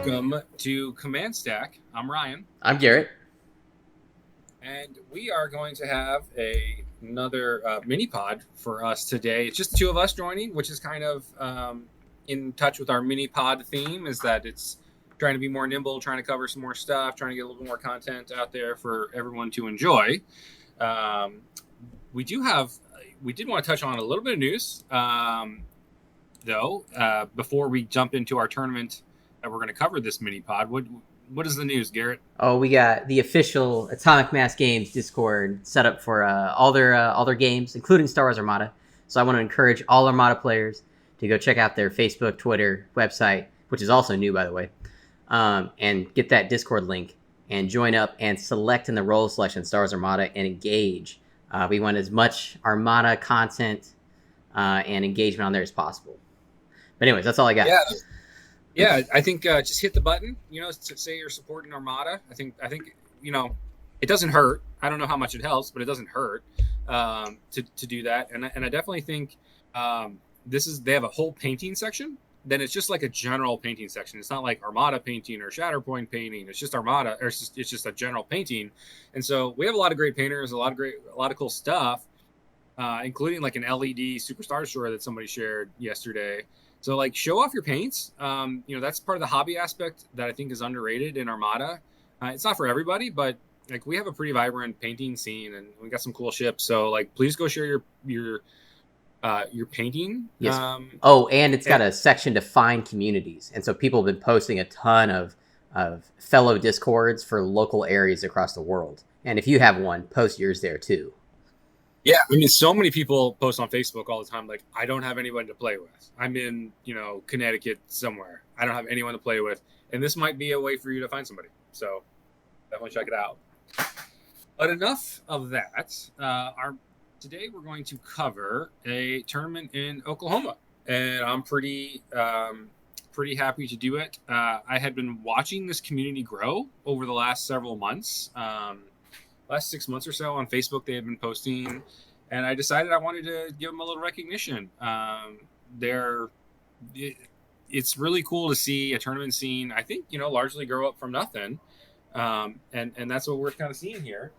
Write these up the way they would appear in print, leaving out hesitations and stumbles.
Welcome to Command Stack. I'm Ryan. I'm Garrett. And we are going to have another mini pod for us today. It's just the two of us joining, which is kind of in touch with our mini pod theme, is that it's trying to be more nimble, trying to cover some more stuff, trying to get a little bit more content out there for everyone to enjoy. We did want to touch on a little bit of news, though, before we jump into our tournament that we're going to cover this mini pod. What is the news, Garrett? Oh, we got the official Atomic Mass Games Discord set up for all their games, including Star Wars Armada. So I want to encourage all Armada players to go check out their Facebook, Twitter, website, which is also new, by the way, and get that Discord link and join up and select in the role selection Star Wars Armada and engage. We want as much Armada content and engagement on there as possible. But anyways, that's all I got. Yeah, I think just hit the button, to say you're supporting Armada. I think it doesn't hurt. I don't know how much it helps, but it doesn't hurt to do that. And I definitely think they have a whole painting section. Then it's just like a general painting section. It's not like Armada painting or Shatterpoint painting. It's just Armada, or it's just a general painting. And so we have a lot of great painters, a lot of cool stuff, including like an LED Superstar store that somebody shared yesterday. So, like, show off your paints. That's part of the hobby aspect that I think is underrated in Armada. It's not for everybody, but like we have a pretty vibrant painting scene, and we got some cool ships. So, like, please go share your painting. Yes. And it's got a section to find communities, and so people have been posting a ton of fellow Discords for local areas across the world. And if you have one, post yours there too. Yeah, I mean, so many people post on Facebook all the time, like, I don't have anyone to play with. I'm in, Connecticut somewhere. I don't have anyone to play with. And this might be a way for you to find somebody. So definitely check it out. But enough of that. Today we're going to cover a tournament in Oklahoma. And I'm pretty happy to do it. I had been watching this community grow over the last several months. Last 6 months or so on Facebook, they have been posting, and I decided I wanted to give them a little recognition. It's really cool to see a tournament scene, I think, largely grow up from nothing. And that's what we're kind of seeing here.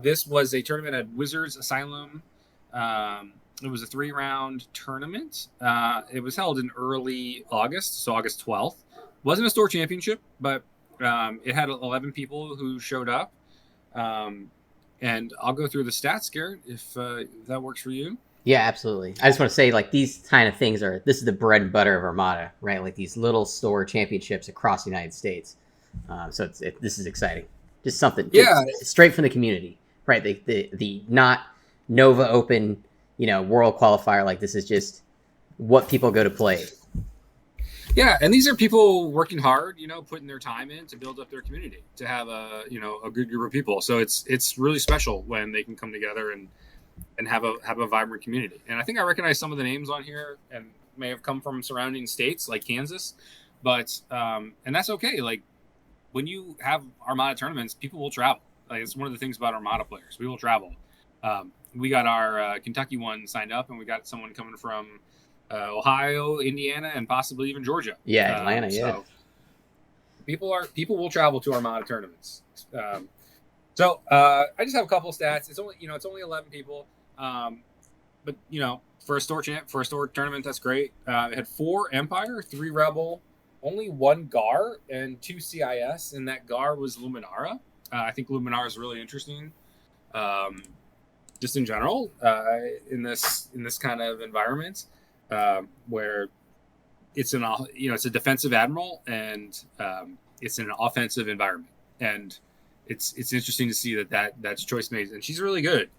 This was a tournament at Wizards Asylum. It was a 3-round tournament. It was held in early August, so August 12th. Wasn't a store championship, but it had 11 people who showed up, and I'll go through the stats, Garrett, if that works for you. Yeah, absolutely. I just want to say, like, these kind of things this is the bread and butter of Armada, right? Like these little store championships across the United States. So this is exciting. Just something straight from the community, right? The not Nova Open, World Qualifier. Like, this is just what people go to play. Yeah, and these are people working hard, putting their time in to build up their community, to have a good group of people. So it's really special when they can come together and have a vibrant community. And I think I recognize some of the names on here and may have come from surrounding states like Kansas, but and that's okay. Like, when you have Armada tournaments, people will travel. Like, it's one of the things about Armada players. We will travel. We got our Kentucky one signed up, and we got someone coming from Ohio, Indiana, and possibly even Georgia. Yeah, Atlanta. So people will travel to Armada tournaments. So I just have a couple of stats. It's only 11 people, but for a store tournament, that's great. It had 4 Empire, 3 Rebel, only 1 GAR, and 2 CIS, and that GAR was Luminara. I think Luminara is really interesting. Just in general, in this kind of environment. Where it's it's a defensive admiral, and it's in an offensive environment, and it's interesting to see that's choice made, and she's really good.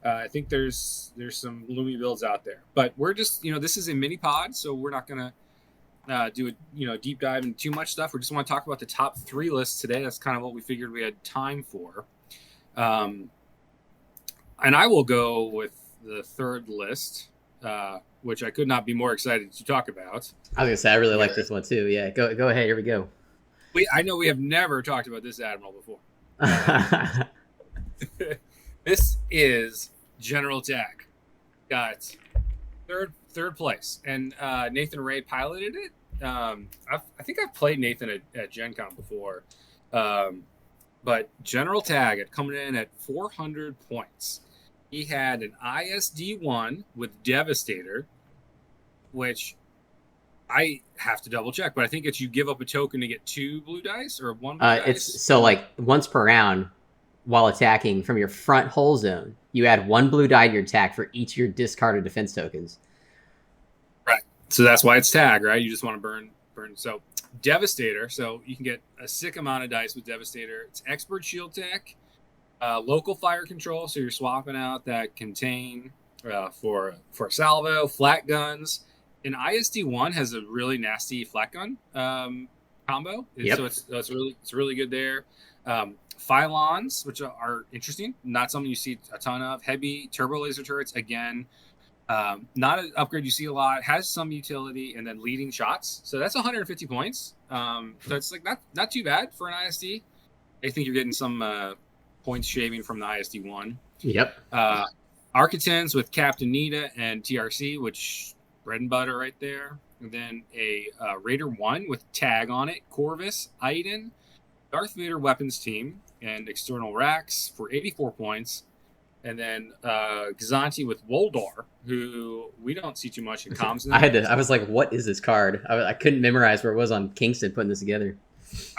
I think there's some Lumi builds out there, but we're just this is a mini pod, so we're not gonna do a deep dive into too much stuff. We just want to talk about the top 3 lists today. That's kind of what we figured we had time for. And I will go with the 3rd list. Which I could not be more excited to talk about. I was gonna say I really like this one too. Yeah, go ahead. Here we go. I know we have never talked about this admiral before. This is General Tech. Got third place, and Nathan Ray piloted it. I think I've played Nathan at Gen Con before. But General Tag had coming in at 400 points. He had an ISD1 with Devastator, which I have to double check, but I think it's you give up a token to get 2 blue dice or 1 blue dice. It's so like once per round while attacking from your front hull zone, you add 1 blue die to your attack for each of your discarded defense tokens. Right. So that's why it's tag, right? You just want to burn. So Devastator. So you can get a sick amount of dice with Devastator. It's expert shield tech, local fire control. So you're swapping out that contain for salvo, flat guns. An ISD1 has a really nasty flat gun combo. Yep. So it's really good there. Phylons, which are interesting, not something you see a ton of. Heavy turbo laser turrets, again, not an upgrade you see a lot. Has some utility, and then leading shots. So that's 150 points. So it's like not too bad for an ISD. I think you're getting some points shaving from the ISD1. Yep. Architens with Captain Nita and TRC, which bread and butter right there. And then a Raider 1 with tag on it, Corvus, Aiden, Darth Vader weapons team, and external racks for 84 points. And then Gazanti with Woldar, who we don't see too much in comms. I was like, what is this card? I couldn't memorize where it was on Kingston putting this together.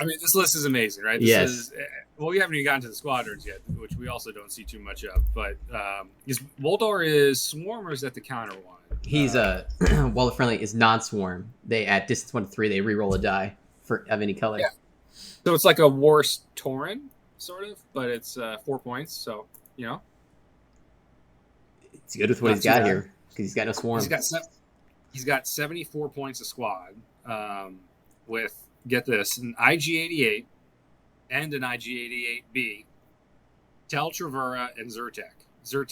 I mean, this list is amazing, right? Yes. Well, we haven't even gotten to the squadrons yet, which we also don't see too much of. But Woldar is swarm, or is that the counter one? He's Wallet friendly is non-swarm. They at distance 1 to 3, they re-roll a die of any color. Yeah. So it's like a Wars Tauren, sort of, but it's 4 points. So it's good with what he's got here because he's got no swarm. He's got 74 points a squad with, get this, an IG-88 and an IG-88B, Tel Travera, and Zyrtec. So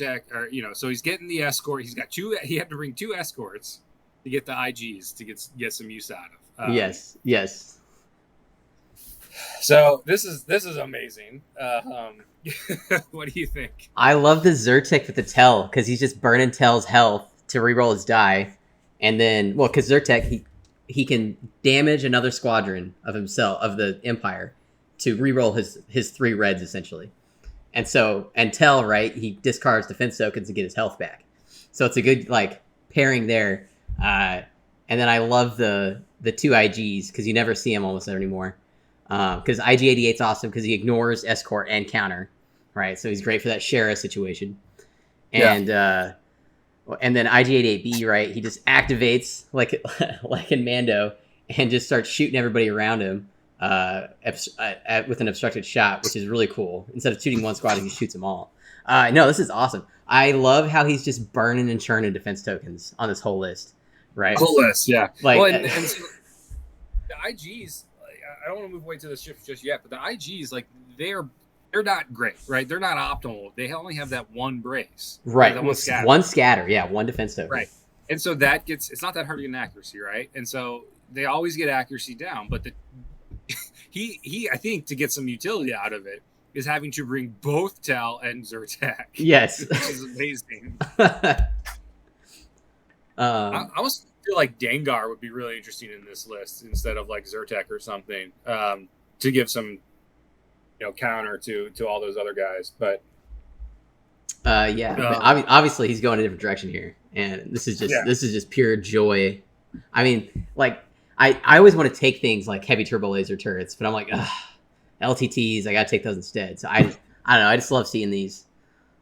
he's getting the escort. He's got 2. He had to bring 2 escorts to get the IGs to get some use out of. Yes. So this is amazing. What do you think? I love the Zyrtec with the Tel because he's just burning Tel's health to reroll his die, and then because Zyrtec he can damage another squadron of himself of the Empire to reroll his 3 reds essentially. And Tel, right, he discards defense tokens to get his health back. So it's a good pairing there. And then I love the 2 IGs because you never see them almost anymore. Because IG-88's awesome because he ignores escort and counter, right? So he's great for that Shara situation. And then IG-88B, right, he just activates like in Mando and just starts shooting everybody around him. With an obstructed shot, which is really cool. Instead of shooting one squad, he shoots them all. No, this is awesome. I love how he's just burning and churning defense tokens on this whole list, right? Whole list, yeah. And so the IGs, I don't want to move away to the shift just yet, but the IGs, they're not great, right? They're not optimal. They only have that 1 brace, right? One scatter, yeah, 1 defense token, right? And so it's not that hard to get an accuracy, right? And so they always get accuracy down, but he I think to get some utility out of it is having to bring both Tel and Zyrtec. Yes. Which is amazing. I almost feel like Dengar would be really interesting in this list instead of Zyrtec or something, to give some counter to all those other guys. But obviously he's going a different direction here, and this is just pure joy. I mean, I always want to take things like heavy turbo laser turrets, but I'm like, LTTs, I gotta take those instead. So I don't know. I just love seeing these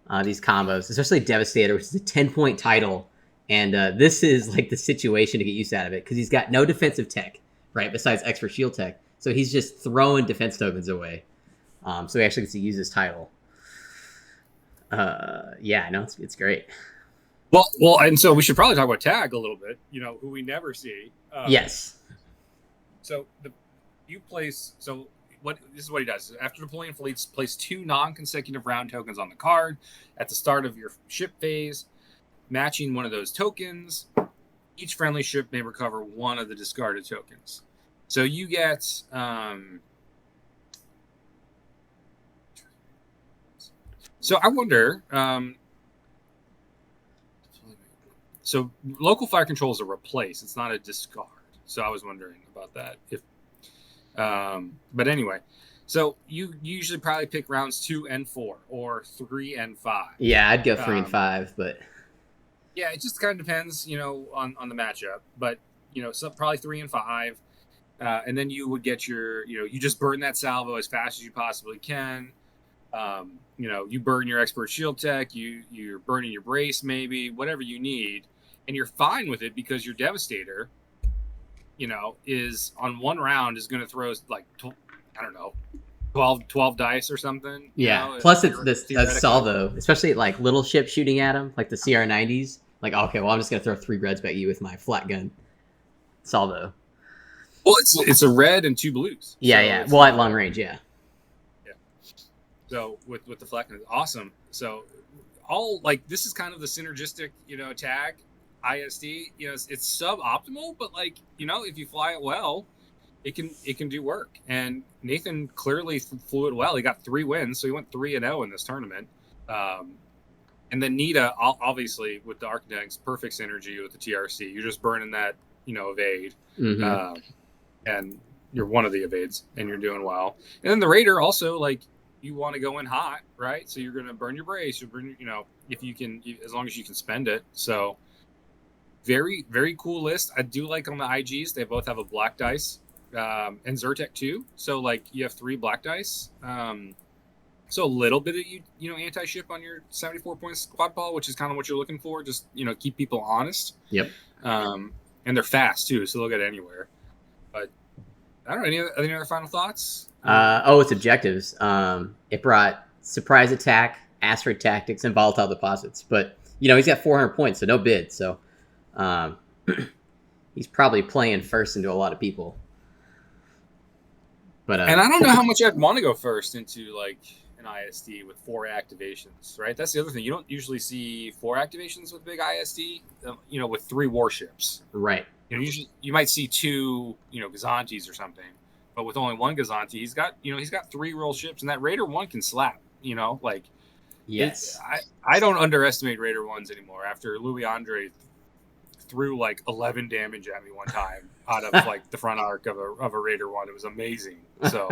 combos, especially Devastator, which is a 10-point title, and this is the situation to get use out of it because he's got no defensive tech, right? Besides expert shield tech, so he's just throwing defense tokens away. So he actually gets to use his title. It's great. Well, and so we should probably talk about tag a little bit. Who we never see. Yes. So this is what he does. After deploying fleets, place 2 non-consecutive round tokens on the card at the start of your ship phase, matching one of those tokens. Each friendly ship may recover 1 of the discarded tokens. So you get so I wonder so local fire control is a replace, it's not a discard. So I was wondering about that. But anyway, so you usually probably pick rounds 2 and 4 or 3 and 5. Yeah, I'd go 3 and 5, but yeah, it just kind of depends, on the matchup. But so probably 3 and 5, and then you would get your, you just burn that salvo as fast as you possibly can. You burn your expert shield tech, you're burning your brace, maybe whatever you need, and you're fine with it because your devastator, is on one round is going to throw like, I don't know, 12 dice or something. Yeah. Plus it's this salvo, especially like little ships shooting at them, like the CR-90s. Like, okay, well, I'm just going to throw 3 reds at you with my flat gun salvo. Well, it's a red and 2 blues. Yeah, so yeah. Well, at long range, yeah. Yeah. So with the flat gun, awesome. So all like this is kind of the synergistic, attack. ISD, it's suboptimal, but like if you fly it well, it can do work. And Nathan clearly flew it well. He got 3 wins, so he went 3-0 in this tournament. And then Nita, obviously with the Architects, perfect synergy with the TRC. You're just burning that evade, and you're one of the evades, and you're doing well. And then the Raider also, like, you want to go in hot, right? So you're going to burn your brace. You burn, if you can, as long as you can spend it. So very, very cool list. I do like on the IGs, they both have a black dice, and Zyrtec too. So like you have 3 black dice. So a little bit of anti-ship on your 74-point squad ball, which is kind of what you're looking for. Just keep people honest. Yep. And they're fast too, so they'll get anywhere. But I don't know. Any other final thoughts? It's objectives. It brought surprise attack, asteroid tactics, and volatile deposits. But he's got 400 points, so no bid. So he's probably playing first into a lot of people. But and I don't know how much I'd want to go first into like an ISD with 4 activations, right? That's the other thing. You don't usually see 4 activations with big ISD, with 3 warships. Right. Usually you might see 2, Gazantes or something, but with only 1 Gazante, he's got 3 real ships, and that Raider 1 can slap. Yes. I don't underestimate Raider 1s anymore. After Louis Andre threw like 11 damage at me one time out of like the front arc of a Raider 1, it was amazing. So.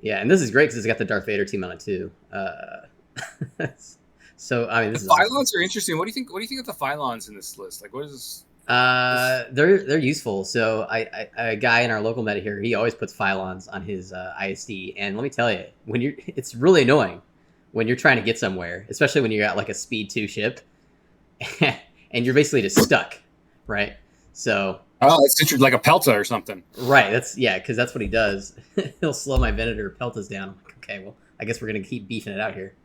Yeah, and this is great because it's got the Darth Vader team on it too. So I mean, the Phylons are interesting. What do you think? What do you think of the Phylons in this list? Like, what is this? They're useful. So a guy in our local meta here, he always puts Phylons on his ISD, and let me tell you, it's really annoying when you're trying to get somewhere, especially when you're at like a speed 2 ship, and you're basically just stuck, right? So. Oh, it's like a Pelta or something. Right. Because that's what he does. He'll slow my Venator Peltas down. I'm like, okay, well, I guess we're gonna keep beefing it out here.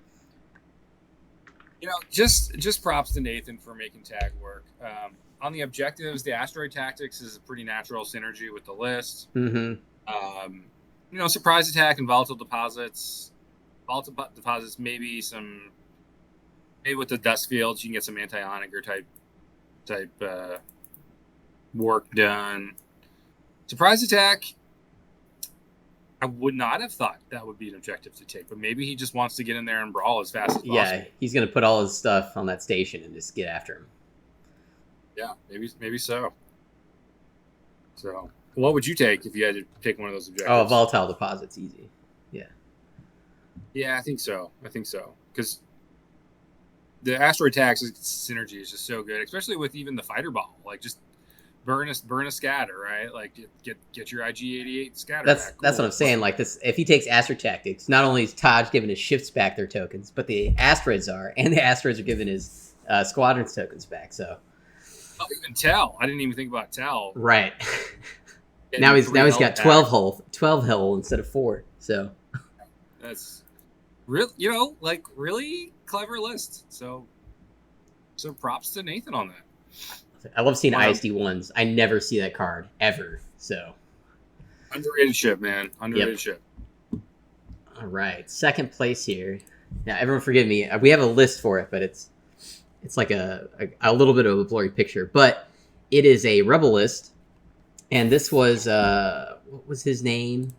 Just props to Nathan for making tag work. On the objectives, the asteroid tactics is a pretty natural synergy with the list. Mm-hmm. Surprise attack and volatile deposits. Volatile deposits, maybe with the dust fields, you can get some anti-ionic or type work done. Surprise attack, I would not have thought that would be an objective to take, but maybe he just wants to get in there and brawl as fast as possible. Yeah, he's going to put all his stuff on that station and just get after him. Yeah, maybe so. So, what would you take if you had to pick one of those objectives? Oh, volatile deposits, easy. Yeah. Yeah, I think so. Because the asteroid tax synergy is just so good, especially with even the fighter ball. Like, just burn a scatter, right? Like get your IG-88 scatter. That's back. That's what I'm saying. Like this, if he takes asteroid tactics, not only is Taj giving his ships back their tokens, but the asteroids are giving his squadrons tokens back. So even Tal, I didn't even think about Tal. Right. now he's got 12 hull instead of 4. So that's real, really clever list. So props to Nathan on that. I love seeing ISD ones. I never see that card ever. So underrated ship, man. Underrated ship. All right, second place here. Now, everyone, forgive me. We have a list for it, but it's like a little bit of a blurry picture. But it is a rebel list, and this was what was his name?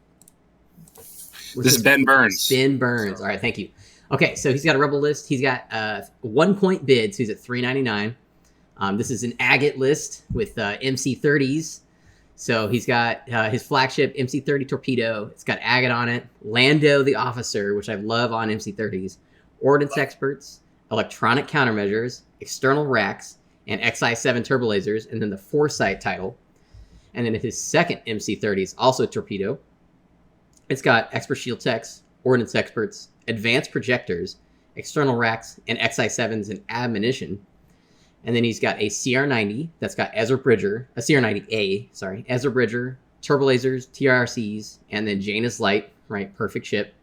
This is Ben Burns. Ben Burns. All right, thank you. Okay, so he's got a rebel list. He's got 1 point bid, so he's at 399. This is an agate list with MC30s. So he's got his flagship MC30 torpedo. It's got agate on it. Lando the officer, which I love on MC30s. Ordnance experts, electronic countermeasures, external racks, and XI7 turbo lasers, and then the Foresight title. And then his second MC30 is also a torpedo. It's got expert shield techs, ordnance experts, advanced projectors, external racks, and XI7s and ammunition. And then he's got a CR90 that's got Ezra Bridger, a CR90A, sorry, Ezra Bridger, turbo lasers, TRCs, and then Janus Light, right? Perfect ship.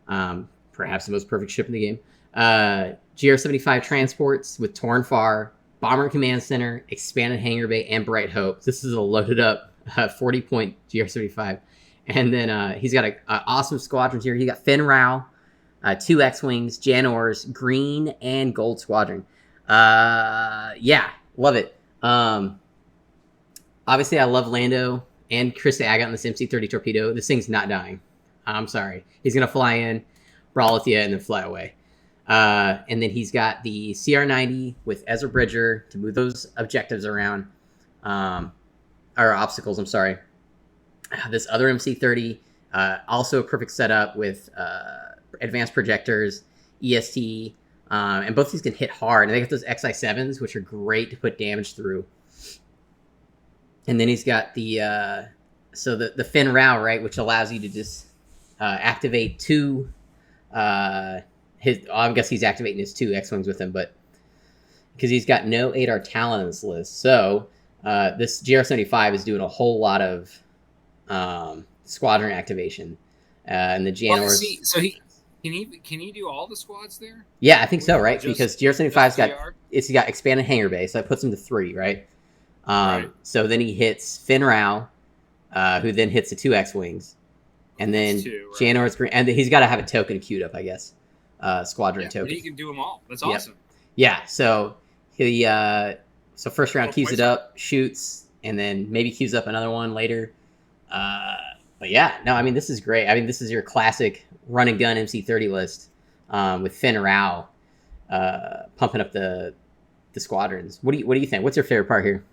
Perhaps the most perfect ship in the game. GR75 transports with Torn Far, Bomber Command Center, Expanded Hangar Bay, and Bright Hope. This is a loaded up 40-point GR75. And then he's got an awesome squadrons here. He got Finn Rao, 2 X-Wings, Jan Ors, Green, and Gold Squadron. Yeah, love it. Obviously, I love Lando and Chris Agate on this MC-30 torpedo. This thing's not dying. I'm sorry. He's going to fly in, brawl with you, and then fly away. And then he's got the CR90 with Ezra Bridger to move those objectives around. Or obstacles, I'm sorry. This other MC-30, also a perfect setup with advanced projectors, EST, and both these can hit hard. And they got those XI7s, which are great to put damage through. And then he's got the Finn Rao, right, which allows you to just activate 2. I guess he's activating his 2 X-Wings with him, but because he's got no 8R Talon on this list. So this GR75 is doing a whole lot of squadron activation. And the Janors. So can he do all the squads there? Yeah, I think so, right? Because GR75's got expanded hangar bay, so that puts him to 3, right? Right. So then he hits Finn Rao, who then hits the 2 X-Wings. And then Janors, and he's got to have a token queued up, I guess. Squadron token. He can do them all. That's awesome. Yeah, so he first round queues it up, shoots, and then maybe queues up another one later. But yeah, no, I mean, this is great. I mean, this is your classic run and gun MC30 list with Finn Rao pumping up the squadrons. What do you think? What's your favorite part here?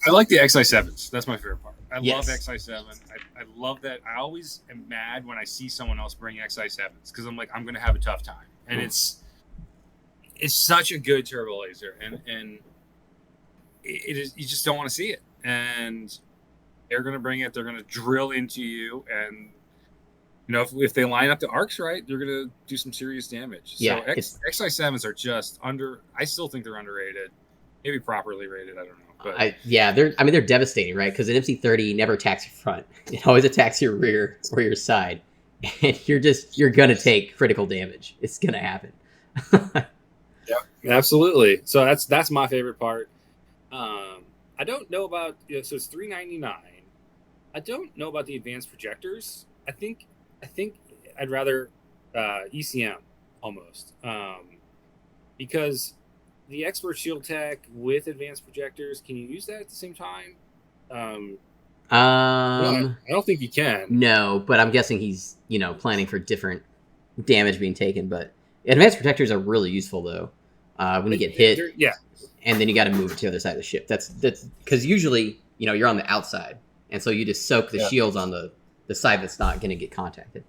I like the XI7s. That's my favorite part. I love XI7. I love that. I always am mad when I see someone else bring XI7s because I'm like, I'm going to have a tough time. And it's such a good turbo laser, and it is. You just don't want to see it. And they're going to bring it. They're going to drill into you, and if they line up the arcs right, they're going to do some serious damage. Yeah, so XI7s are just under. I still think they're underrated, maybe properly rated. I don't know. But they're devastating, right? Because an MC30 never attacks your front; it always attacks your rear or your side, and you're going to take critical damage. It's going to happen. Yeah, absolutely. So that's my favorite part. I don't know about so it's $399. I don't know about the advanced projectors. I think I'd rather ECM almost because the expert shield tech with advanced projectors, can you use that at the same time? I don't think you can. No, but I'm guessing he's planning for different damage being taken. But advanced protectors are really useful though. When you get hit, and then you got to move it to the other side of the ship. That's because usually you're on the outside, and so you just soak the shields on the side that's not going to get contacted.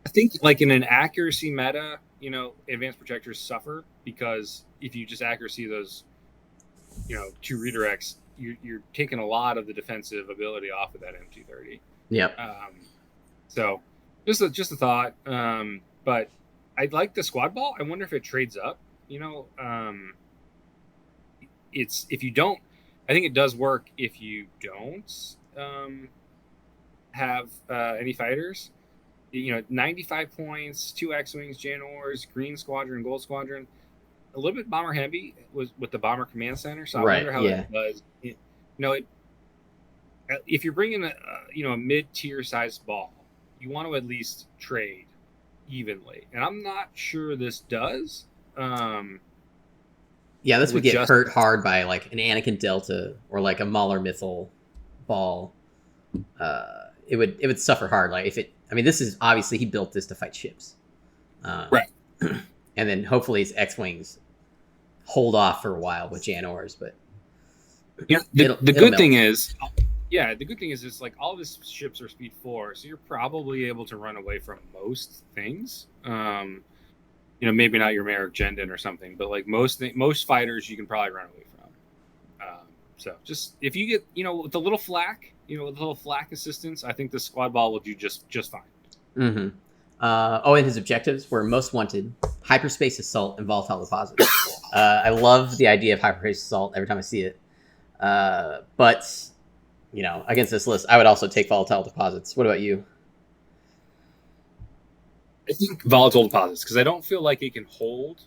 I think like in an accuracy meta, advanced projectors suffer because if you just accuracy those, 2 redirects, you're taking a lot of the defensive ability off of that M230. Yep. So just a thought. But I like the squad ball. I wonder if it trades up. It's if you don't. I think it does work if you don't have any fighters. 95 points, 2 X-Wings, Janors, Green Squadron, Gold Squadron. A little bit bomber heavy was with the Bomber Command Center, so I wonder how that does. If you're bringing a mid-tier sized ball, you want to at least trade evenly, and I'm not sure this does. This would get hurt hard by like an Anakin Delta or like a Mauler Mythal ball. It would suffer hard. Like if it. I mean, this is obviously he built this to fight ships, right? And then hopefully his X-Wings hold off for a while with Janors, but the good thing is, it's like all of his ships are speed 4, so you're probably able to run away from most things. Maybe not your Merrick Jendon or something, but like most fighters you can probably run away from. So just if you get with a little flak, with a little flak assistance, I think the squad ball will do just fine. Mm-hmm. And his objectives were most wanted, hyperspace assault, and volatile deposit. I love the idea of hyperspace assault every time I see it. But against this list, I would also take volatile deposits. What about you? I think volatile deposits, because I don't feel like it can hold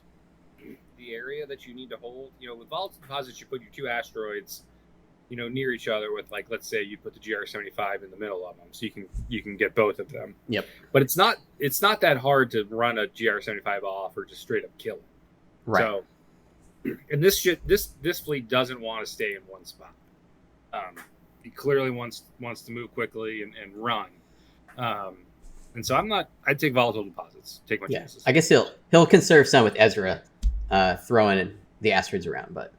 the area that you need to hold. With volatile deposits, you put your 2 asteroids, near each other with, like, let's say you put the GR-75 in the middle of them, so you can get both of them. Yep. But it's not that hard to run a GR-75 off or just straight up kill it. Right. So, and this fleet doesn't want to stay in one spot. He clearly wants to move quickly and run. And so I'd take volatile deposits. Take my chances. I guess he'll conserve some with Ezra throwing the asteroids around, but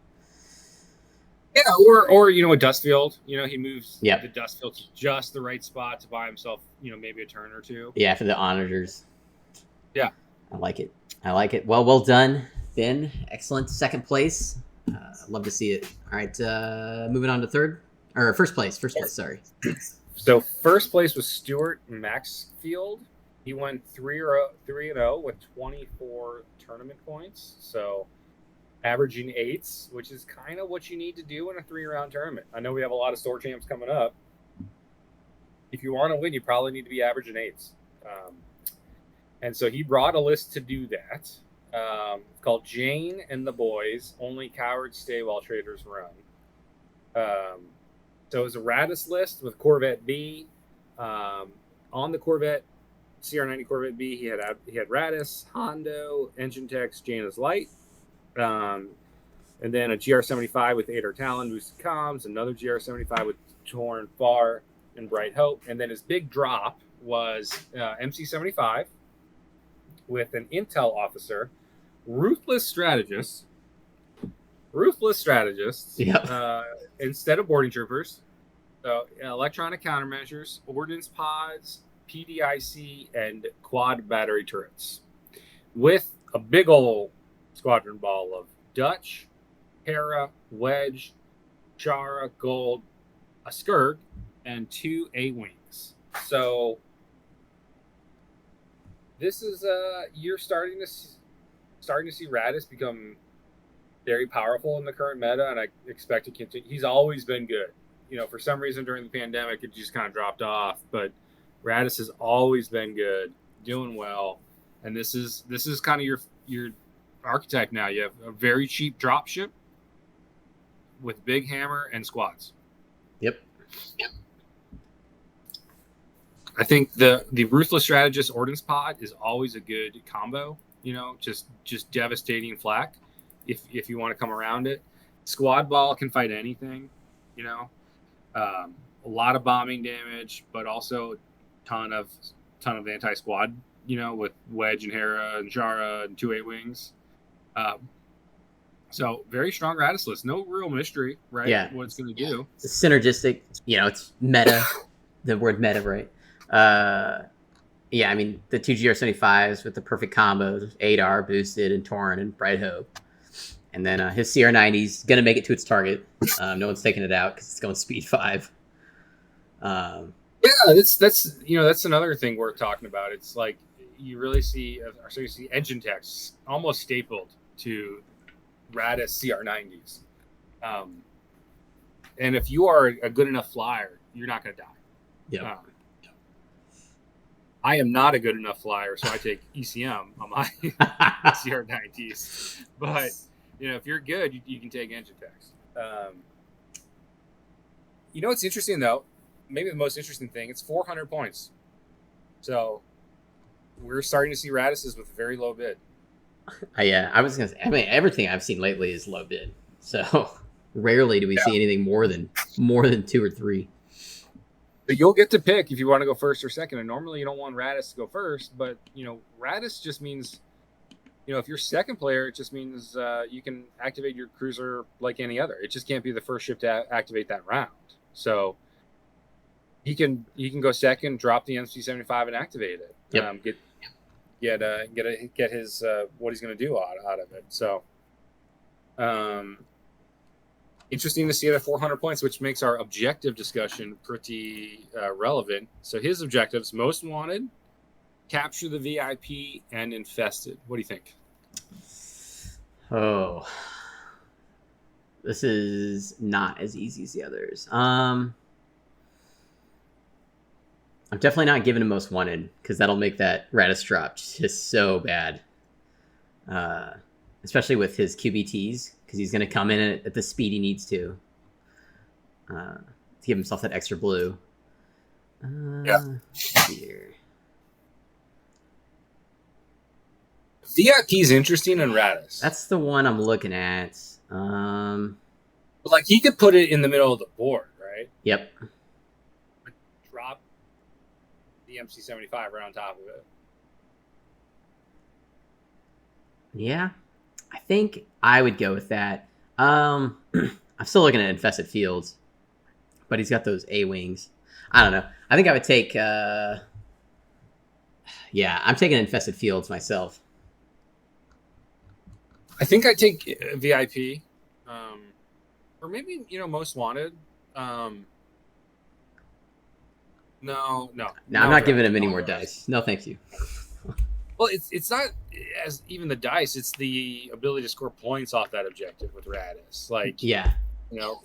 yeah, or a dust field. He moves the dust field to just the right spot to buy himself, maybe a turn or two. Yeah, for the onagers. Yeah. I like it. Well done, Ben. Excellent. Second place. Love to see it. All right, moving on to first place, sorry. So first place was Stuart Maxfield. He went 3-0 with 24 tournament points. So averaging 8s, which is kind of what you need to do in a 3-round tournament. I know we have a lot of store champs coming up. If you want to win, you probably need to be averaging 8s. And so he brought a list to do that. Called Jane and the Boys. Only cowards stay while traitors run. So it was a Radis list with Corvette B. On the Corvette, CR90 Corvette B, he had Radis, Hondo, Engine Tex, Jaina's Light. And then a GR75 with Ader Talon, boosted comms, another GR75 with Torn Far and Bright Hope. And then his big drop was MC75 with an intel officer, ruthless strategists, Yep. Instead of boarding troopers. So electronic countermeasures, ordnance pods, PDIC, and quad battery turrets, with a big old squadron ball of Dutch, Hera, Wedge, Chara, Gold, a Skirk, and 2 A-Wings. So this is you're starting to see Radis become very powerful in the current meta, and I expect to continue. He's always been good. For some reason during the pandemic, it just kind of dropped off, but Radis has always been good, doing well, and this is kind of your archetype now. You have a very cheap dropship with big hammer and squads. Yep. I think the ruthless strategist ordnance pod is always a good combo. Just devastating flak if you want to come around it. Squad ball can fight anything. A lot of bombing damage, but also ton of anti-squad. With Wedge and Hera and Jara and 2 A-Wings. So very strong Radis list. No real mystery, right? Yeah. What it's going to do. It's synergistic. It's meta. The word meta, right? I mean, the 2 GR75s with the perfect combos, Adar, Boosted, and Torn, and Bright Hope. And then his CR90's going to make it to its target. No one's taking it out because it's going speed 5. That's another thing worth talking about. It's like you really see engine text almost stapled to Radis CR90s. And if you are a good enough flyer, you're not going to die. Yeah. I am not a good enough flyer, so I take ECM on my CR90s. But if you're good, you can take engine text. What's interesting though? Maybe the most interesting thing, it's 400 points. So we're starting to see Radis's with a very low bid. I was going to say, everything I've seen lately is low bid. So rarely do we see anything more than 2 or 3. But you'll get to pick if you want to go first or second. And normally you don't want Radis to go first, but Radis just means, if you're second player, it just means you can activate your cruiser like any other. It just can't be the first ship to activate that round. So he can go second, drop the MC-75 and activate it. Yep. Get his what he's going to do out of it. So interesting to see it at 400 points, which makes our objective discussion pretty relevant. So his objectives: most wanted, capture the VIP, and infested. What do you think? Oh, this is not as easy as the others. I'm definitely not giving him most wanted because that'll make that Radis drop just so bad. Especially with his QBTs, because he's going to come in at the speed he needs to give himself that extra blue. Here. VIP is interesting in Radis. That's the one I'm looking at. Like he could put it in the middle of the board, right? Yep. Drop the MC-75 right on top of it. Yeah, I think I would go with that. I'm still looking at infested fields, but he's got those A-wings. I don't know. I think I would take... I'm taking infested fields myself. I think I'd take VIP. Or maybe, most wanted. No. I'm not giving him any more dice. No, thank you. Well, it's not as even the dice. It's the ability to score points off that objective with Radis. Like, yeah,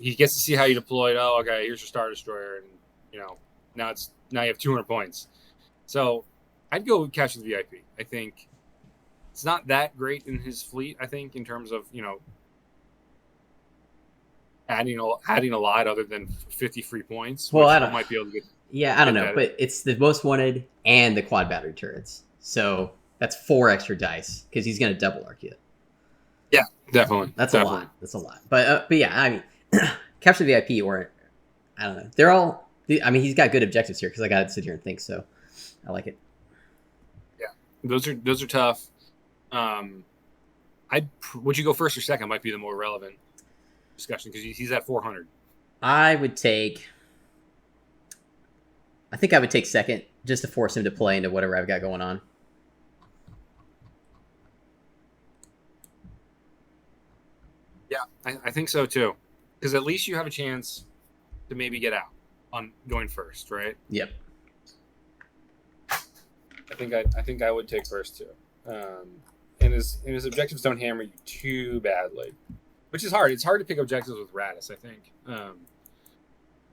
he gets to see how you deployed. Oh, okay, here's your Star Destroyer, and now you have 200 points. So I'd go capture the VIP. I think it's not that great in his fleet. I think in terms of adding a lot other than 50 free points. Well, I might be able to get. Yeah, I don't know, but it's the most wanted and the quad battery turrets. So that's 4 extra dice because he's going to double arc it. Yeah, definitely. That's a lot. That's a lot. But yeah, I mean, capture the VIP or I don't know. They're all. I mean, he's got good objectives here because I got to sit here and think. So I like it. Yeah, those are tough. Would you go first or second? Might be the more relevant discussion because he's at 400. I think I would take second just to force him to play into whatever I've got going on. Yeah, I think so too. Because at least you have a chance to maybe get out on going first, right? Yep. I think I would take first too. And his objectives don't hammer you too badly, which is hard. It's hard to pick objectives with Radis, I think.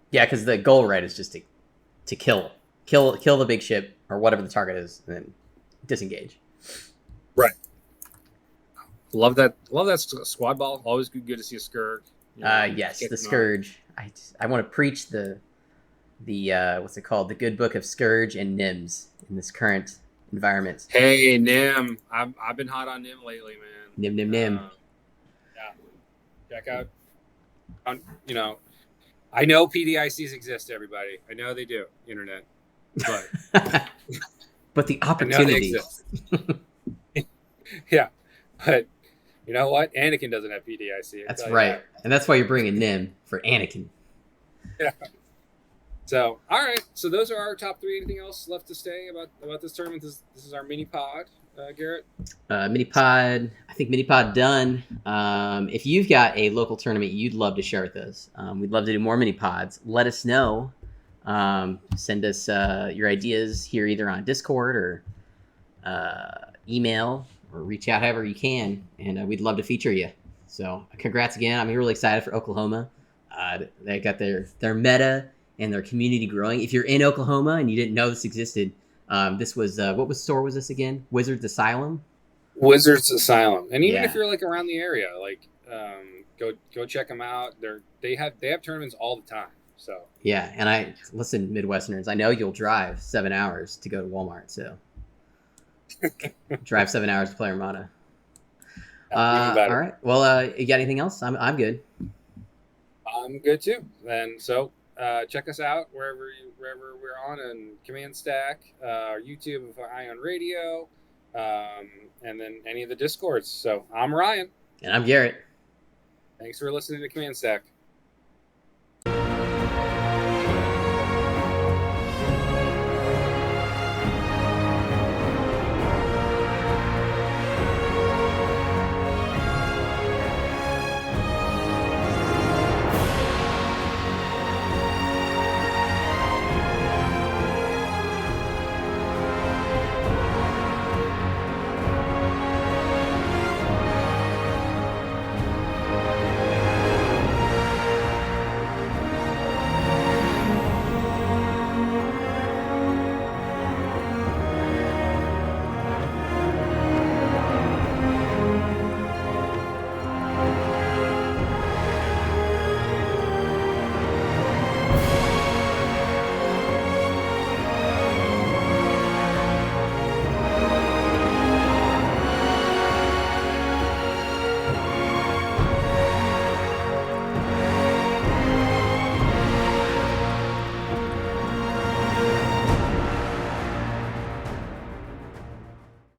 Yeah, because the goal, right, is just to kill the big ship or whatever the target is, and then disengage. Right. Love that squad ball. Always good to see a Scourge. Yes, the Scourge. I want to preach the what's it called? The good book of Scourge and Nims in this current environment. Hey, Nim. I've been hot on Nim lately, man. Nim. Yeah. Check out. I know PDICs exist, everybody. I know they do, internet. But but the opportunity. Yeah. But you know what? Anakin doesn't have PDIC. That's right. And that's why you're bringing Nim for Anakin. Yeah. So, all right. So those are our top 3. Anything else left to say about this tournament? This is our mini pod, Garrett. Mini pod. I think mini pod done. If you've got a local tournament you'd love to share with us, we'd love to do more mini pods. Let us know. Send us your ideas here either on Discord or email or reach out however you can, and we'd love to feature you. So congrats again. I'm really excited for Oklahoma. They got their meta and their community growing. If you're in Oklahoma and you didn't know this existed, this was what store was this again? Wizards Asylum. Wizards Asylum, and even Yeah. if you're like around the area, like go check them out. They have tournaments all the time. So Yeah, and listen, Midwesterners, I know you'll drive 7 hours to go to Walmart, so drive 7 hours to play Armada. All right. Well, you got anything else? I'm good. I'm good too. And so check us out wherever we're on, and Command Stack, our YouTube of Ion Radio, and then any of the Discords. So I'm Ryan. And I'm Garrett. Thanks for listening to Command Stack.